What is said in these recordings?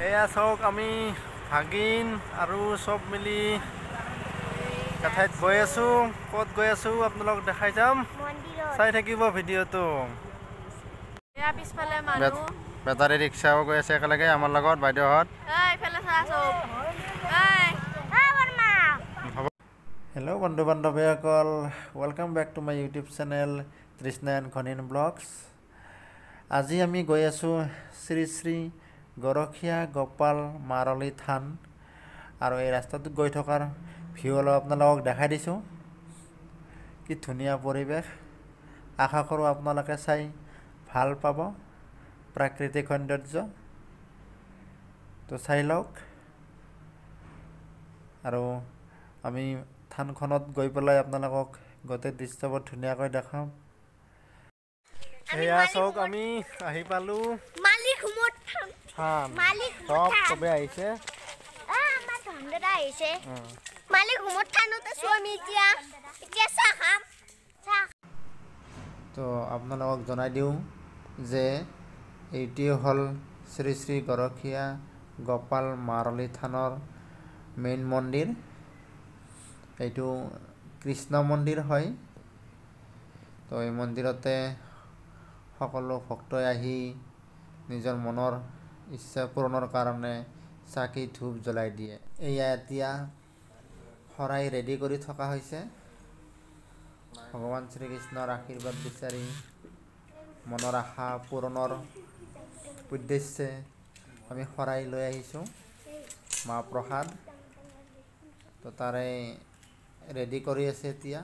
এয়া চাওক আমি ভাগিন আৰু সব মিলি এঠাইত গৈ আছো। ক'ত গৈ আছো আপোনালোক দেখাই যাম, চাই থাকিব ভিডিঅ'টো। এয়া পিছফালে মানুহ বেটাৰী ৰিক্সাও গৈ আছে একেলগে আমাৰ লগত বাইদেউহঁত। হেল্ল' বন্ধু বান্ধৱীসকল, welcome back to my YouTube channel Trishna and Ghanin vlogs. আজি আমি গৈ আছোঁ শ্ৰী শ্ৰী গৰখীয়া গোপাল মাৰলী থান, আৰু এই ৰাস্তাটোত গৈ থকাৰ ভিউ অলপ আপোনালোকক দেখাই দিছোঁ। কি ধুনীয়া পৰিৱেশ, আশা কৰোঁ আপোনালোকে চাই ভাল পাব প্ৰাকৃতিক সৌন্দৰ্য। তো চাই লওক, আৰু আমি থানখনত গৈ পেলাই আপোনালোকক গোটেই দৃশ্যবোৰ ধুনীয়াকৈ দেখাম। এয়া চাওক আমি আহি পালোঁ থান। চবে আহিছে। তো আপোনালোকক জনাই দিওঁ যে এইটোৱে হ'ল শ্ৰী শ্ৰী গৰখীয়া গোপাল মাৰলী থানৰ মেইন মন্দিৰ। এইটো কৃষ্ণ মন্দিৰ হয়। তো এই মন্দিৰতে সকলো ভক্তই আহি নিজৰ মনৰ ইচ্ছা পূৰণৰ কাৰণে চাকি ধূপ জ্বলাই দিয়ে। এয়া এতিয়া শৰাই ৰেডি কৰি থকা হৈছে। ভগৱান শ্ৰীকৃষ্ণৰ আশীৰ্বাদ বিচাৰি, মনৰ আশা পূৰণৰ উদ্দেশ্যে আমি শৰাই লৈ আহিছোঁ মাহ প্ৰসাদ। তো তাৰে ৰেডি কৰি আছে এতিয়া।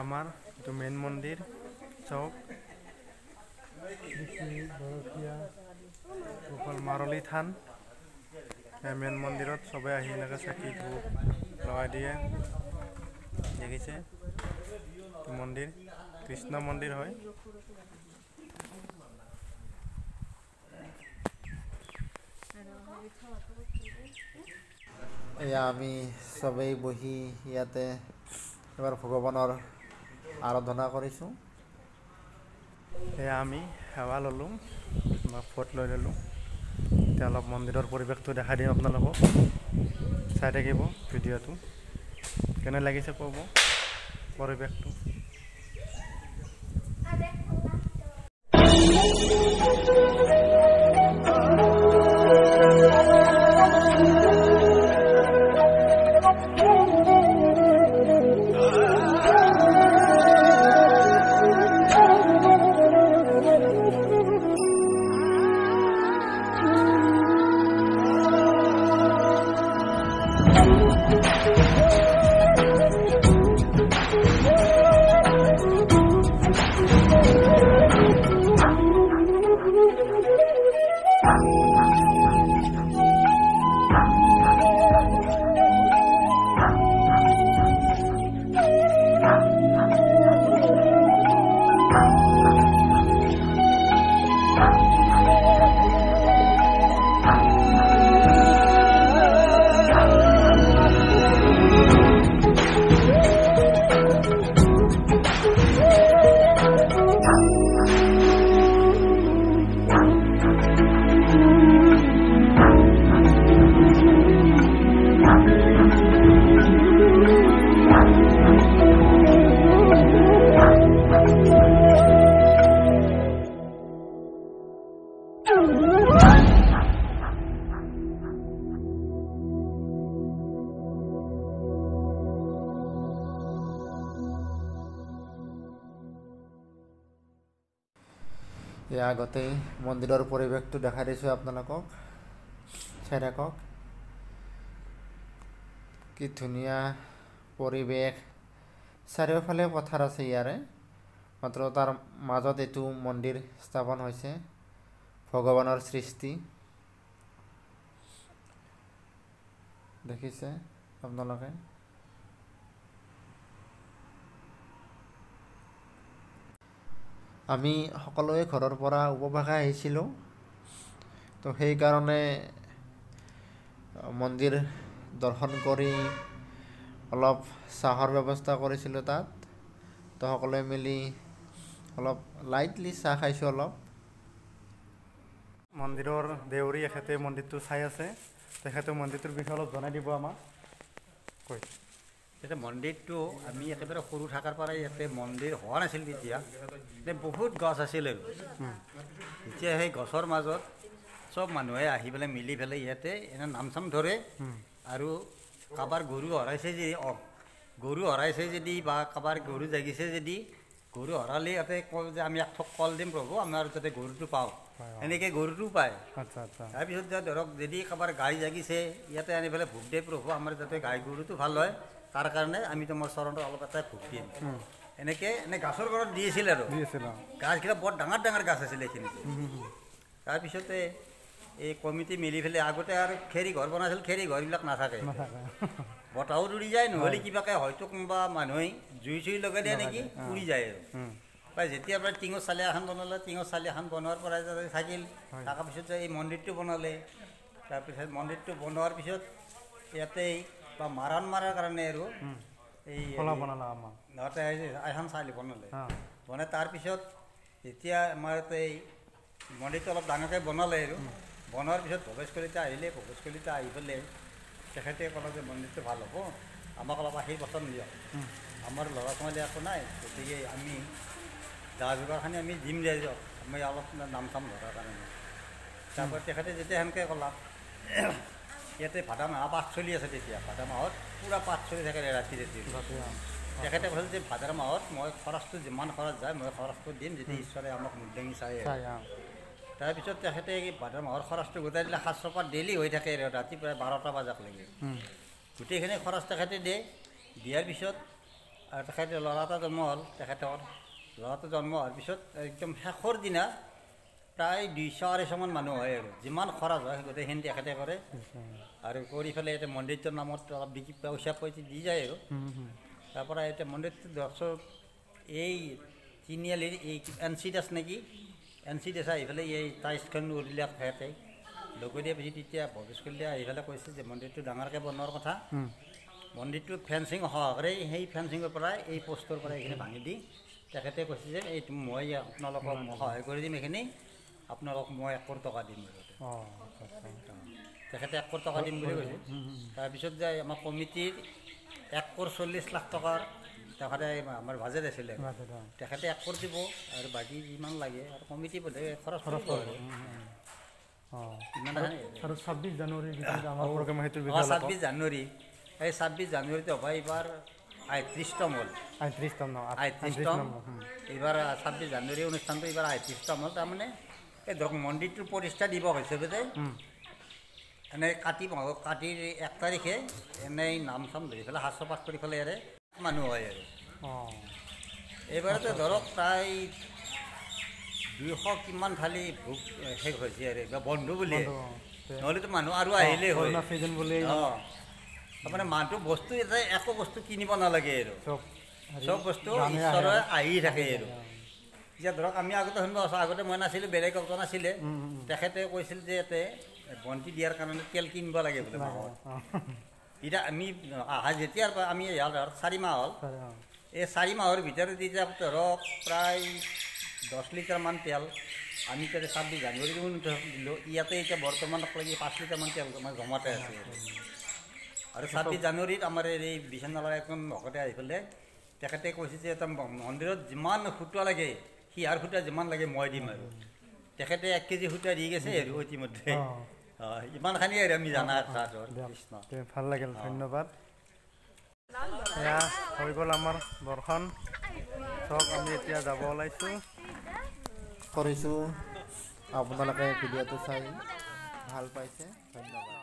আমাৰ এইটো মেইন মন্দিৰ চাওক, গৰখীয়া গোপাল মাৰলী থান। মেইন মন্দিৰত চবে আহি এনেকৈ চাকি ধূপ লগাই দিয়ে। দেখিছে মন্দিৰ কৃষ্ণ মন্দিৰ হয়। এয়া আমি চবেই বহি ইয়াতে এবাৰ ভগৱানৰ আৰাধনা কৰিছোঁ। এয়া আমি সেৱা ল'লোঁ বা ফট লৈ ল'লোঁ। এতিয়া অলপ মন্দিৰৰ পৰিৱেশটো দেখাই দিম আপোনালোকক, চাই থাকিব ভিডিঅ'টো। কেনে লাগিছে ক'ব পৰিৱেশটো। এয়া গোটেই মন্দিৰৰ পৰিৱেশটো দেখাই দিছোঁ আপোনালোকক চাই থাকক কি ধুনীয়া পৰিৱেশ চাৰিওফালে পথাৰ আছে ইয়াৰে মাত্ৰ তাৰ মাজত এইটো মন্দিৰ স্থাপন হৈছে ভগৱানৰ সৃষ্টি দেখিছে আপোনালোকে আমি সকলোৱে ঘৰৰ পৰা উপভাষা আহিছিলোঁ তো সেইকাৰণে মন্দিৰ দৰ্শন কৰি অলপ চাহৰ ব্যৱস্থা কৰিছিলোঁ তাত তো সকলোৱে মিলি অলপ লাইটলি চাহ খাইছোঁ অলপ মন্দিৰৰ দেউৰী এখেতে মন্দিৰটো চাই আছে তেখেতে মন্দিৰটোৰ বিষয়ে অলপ জনাই দিব আমাক কৈ এতিয়া মন্দিৰটো আমি একেবাৰে সৰু থকাৰ পৰাই ইয়াতে মন্দিৰ হোৱা নাছিল তেতিয়া বহুত গছ আছিল আৰু এতিয়া সেই গছৰ মাজত চব মানুহে আহি পেলাই মিলি পেলাই ইয়াতে এনে নাম চাম ধৰে আৰু কাৰোবাৰ গৰু হৰাইছে যদি বা কাৰোবাৰ গৰু জাগিছে যদি গৰু হৰালে ইয়াতে কয় যে আমি এক থোক কল দিম প্ৰভু আমাৰ যাতে গৰুটো পাওঁ এনেকৈ গৰুটো পায় তাৰপিছত ধৰক যদি কাৰোবাৰ গাই জাগিছে ইয়াতে আনি পেলাই ভোগ দিয়ে প্ৰভু আমাৰ যাতে গাই গৰুটো ভাল হয় তাৰ কাৰণে আমি তোমাৰ চৰণত অলপ এটা ভোগ দিম এনেকৈ এনে গাছৰ ঘৰত দিছিল আৰু গাছকেইটা বৰ ডাঙৰ ডাঙৰ গাছ আছিলে এইখিনিতে তাৰপিছতে এই কমিটি মিলি পেলাই আগতে আৰু খেৰী ঘৰ বনাইছিল খেৰী ঘৰবিলাক নাথাকে বতাহো উৰি যায় নহ'লে কিবাকৈ হয়তো কোনোবা মানুহে জুই চুই লগাই দিয়ে নেকি উৰি যায় আৰু বা যেতিয়াৰ পৰা টিঙৰ চালি এখন বনালে টিঙৰ চালি এখন বনোৱাৰ পৰাই থাকিল থকাৰ পিছত এই মন্দিৰটো বনালে তাৰপিছত মন্দিৰটো বনোৱাৰ পিছত ইয়াতেই বা মাৰাণ মাৰাৰ কাৰণে আৰু এই এখন চালি বনালে বনাই তাৰপিছত এতিয়া আমাৰ এই মন্দিৰটো অলপ ডাঙৰকৈ বনালে আৰু বনোৱাৰ পিছত ভৱেশ কলিতা আহিলে ভৱেশ কলিতা আহি পেলাই তেখেতে ক'লে যে মন্দিৰটো ভাল হ'ব আমাক অলপ আশীৰ্বাদ দিয়ক আমাৰ ল'ৰা ছোৱালী একো নাই গতিকে আমি যা যোগাৰখিনি আমি দিম দিয়া দিয়ক আমি অলপ নাম চাম ধৰাৰ কাৰণে তাৰপৰা তেখেতে যেতিয়া সেনেকৈ ক'লা ইয়াতে ভাদ মাহ পাঠ চলি আছে তেতিয়া ভাদ মাহত পূৰা পাঠ চলি থাকে ৰাতি তেখেতে কৈছিল যে ভাদ মাহত মই খৰচটো যিমান খৰচ যায় মই খৰচটো দিম যদি ঈশ্বৰে আমাক মুদ্দাঙি চাই তাৰপিছত তেখেতে ভাদ মাহৰ খৰচটো গোটাই দিলে 700 পাত ডেইলি হৈ থাকে আৰু ৰাতি প্ৰায় 12টা বজালৈকে গোটেইখিনি খৰচ তেখেতে দিয়ে দিয়াৰ পিছত আৰু তেখেতে ল'ৰা এটা জন্ম হ'ল তেখেতৰ ল'ৰাটো জন্ম হোৱাৰ পিছত একদম শেষৰ দিনা প্ৰায় 200-250 মান মানুহ হয় আৰু যিমান খৰচ হয় গোটেইখিনি তেখেতে কৰে আৰু কৰি পেলাই এতিয়া মন্দিৰটোৰ নামত অলপ বিকি পইচা দি যায় আৰু তাৰপৰা এতিয়া মন্দিৰটো ধৰকচোন এই তিনিআলিৰ এই NC দাস নেকি NC দাস আহি পেলাই এই টাইলছখন উৰিলে সিহঁতে লগাই দিয়াৰ পিছত তেতিয়া ভৱেশ কলিতাই আহি পেলাই কৈছে যে মন্দিৰটো ডাঙৰকৈ বনোৱাৰ কথা মন্দিৰটো ফেঞ্চিং সহকাৰে সেই ফেঞ্চিঙৰ পৰাই এই পোষ্টৰ পৰা এইখিনি ভাঙি দি তেখেতে কৈছে যে এই মই আপোনালোকক সহায় কৰি দিম এইখিনি আপোনালোকক মই 1 কোটি টকা দিম তেখেতে 1 কোটি টকা দিম বুলি কৈছে তাৰপিছত যে আমাৰ কমিটিৰ 1,40 লাখ টকাৰ তেখেতে আমাৰ বাজেট আছিলে তেখেতে 1 কোটি দিব আৰু বাকী যিমান লাগে আৰু কমিটি বোধে খৰচ কৰিব আৰু 26 জানুৱাৰী এই 26 জানুৱাৰীতে হ'ব এইবাৰ 38তম হ'ল 38তম এইবাৰ 26 জানুৱাৰী অনুষ্ঠানটো এইবাৰ 38তম হ'ল তাৰমানে এই ধৰক মন্দিৰটোৰ প্ৰতিষ্ঠা দিৱস হিচাপে যে এনেই কাতিৰ 1 তাৰিখে এনেই নাম চাম ধৰি পেলাই 700 পাঠ কৰি পেলাই ইয়াৰে মানুহ হয় আৰু এইবাৰতে ধৰক প্ৰায় 200 কিমান খালি ভোগ শেষ হৈছে আৰু বন্ধু বুলি নহ'লেতো মানুহ আৰু আহিলেই হয় তাৰমানে মানুহটো বস্তু এটা একো বস্তু কিনিব নালাগে আৰু চব বস্তু ঈশ্বৰে আহি থাকে আৰু এতিয়া ধৰক আমি আগতে শুনিব আছোঁ আগতে মই নাছিলোঁ বেলেগ একজন আছিলে তেখেতে কৈছিল যে ইয়াতে বন্তি দিয়াৰ কাৰণে তেল কিনিব লাগে বোলে মাহত এতিয়া আমি অহা যেতিয়াৰ পৰা আমি ইয়াৰ 4 মাহ হ'ল এই 4 মাহৰ ভিতৰত এতিয়া ধৰক প্ৰায় 10 লিটাৰমান তেল আমি তাতে 26 জানুৱাৰী দিলোঁ ইয়াতে এতিয়া বৰ্তমানলৈকে 5 লিটাৰমান তেল আমাৰ জমাতে আছে আৰু 26 জানুৱাৰীত আমাৰ এই বিশ্বনাথৰ এখন ভকতে আহি পেলাই তেখেতে কৈছে যে এটা মন্দিৰত যিমান সূতা লাগে সিয়াৰ সূতা যিমান লাগে মই দিম আৰু তেখেতে 1 কেজি সূতা দি গৈছে আৰু ইতিমধ্যে ইমানখিনি আৰু আমি জানা কৃষ্ণ ভাল লাগিল ধন্যবাদ এয়া হৈ গ'ল আমাৰ দৰ্শন চব আমি এতিয়া যাব ওলাইছোঁ কৰিছোঁ আপোনালোকে ভিডিঅ'টো চাই ভাল পাইছে ধন্যবাদ।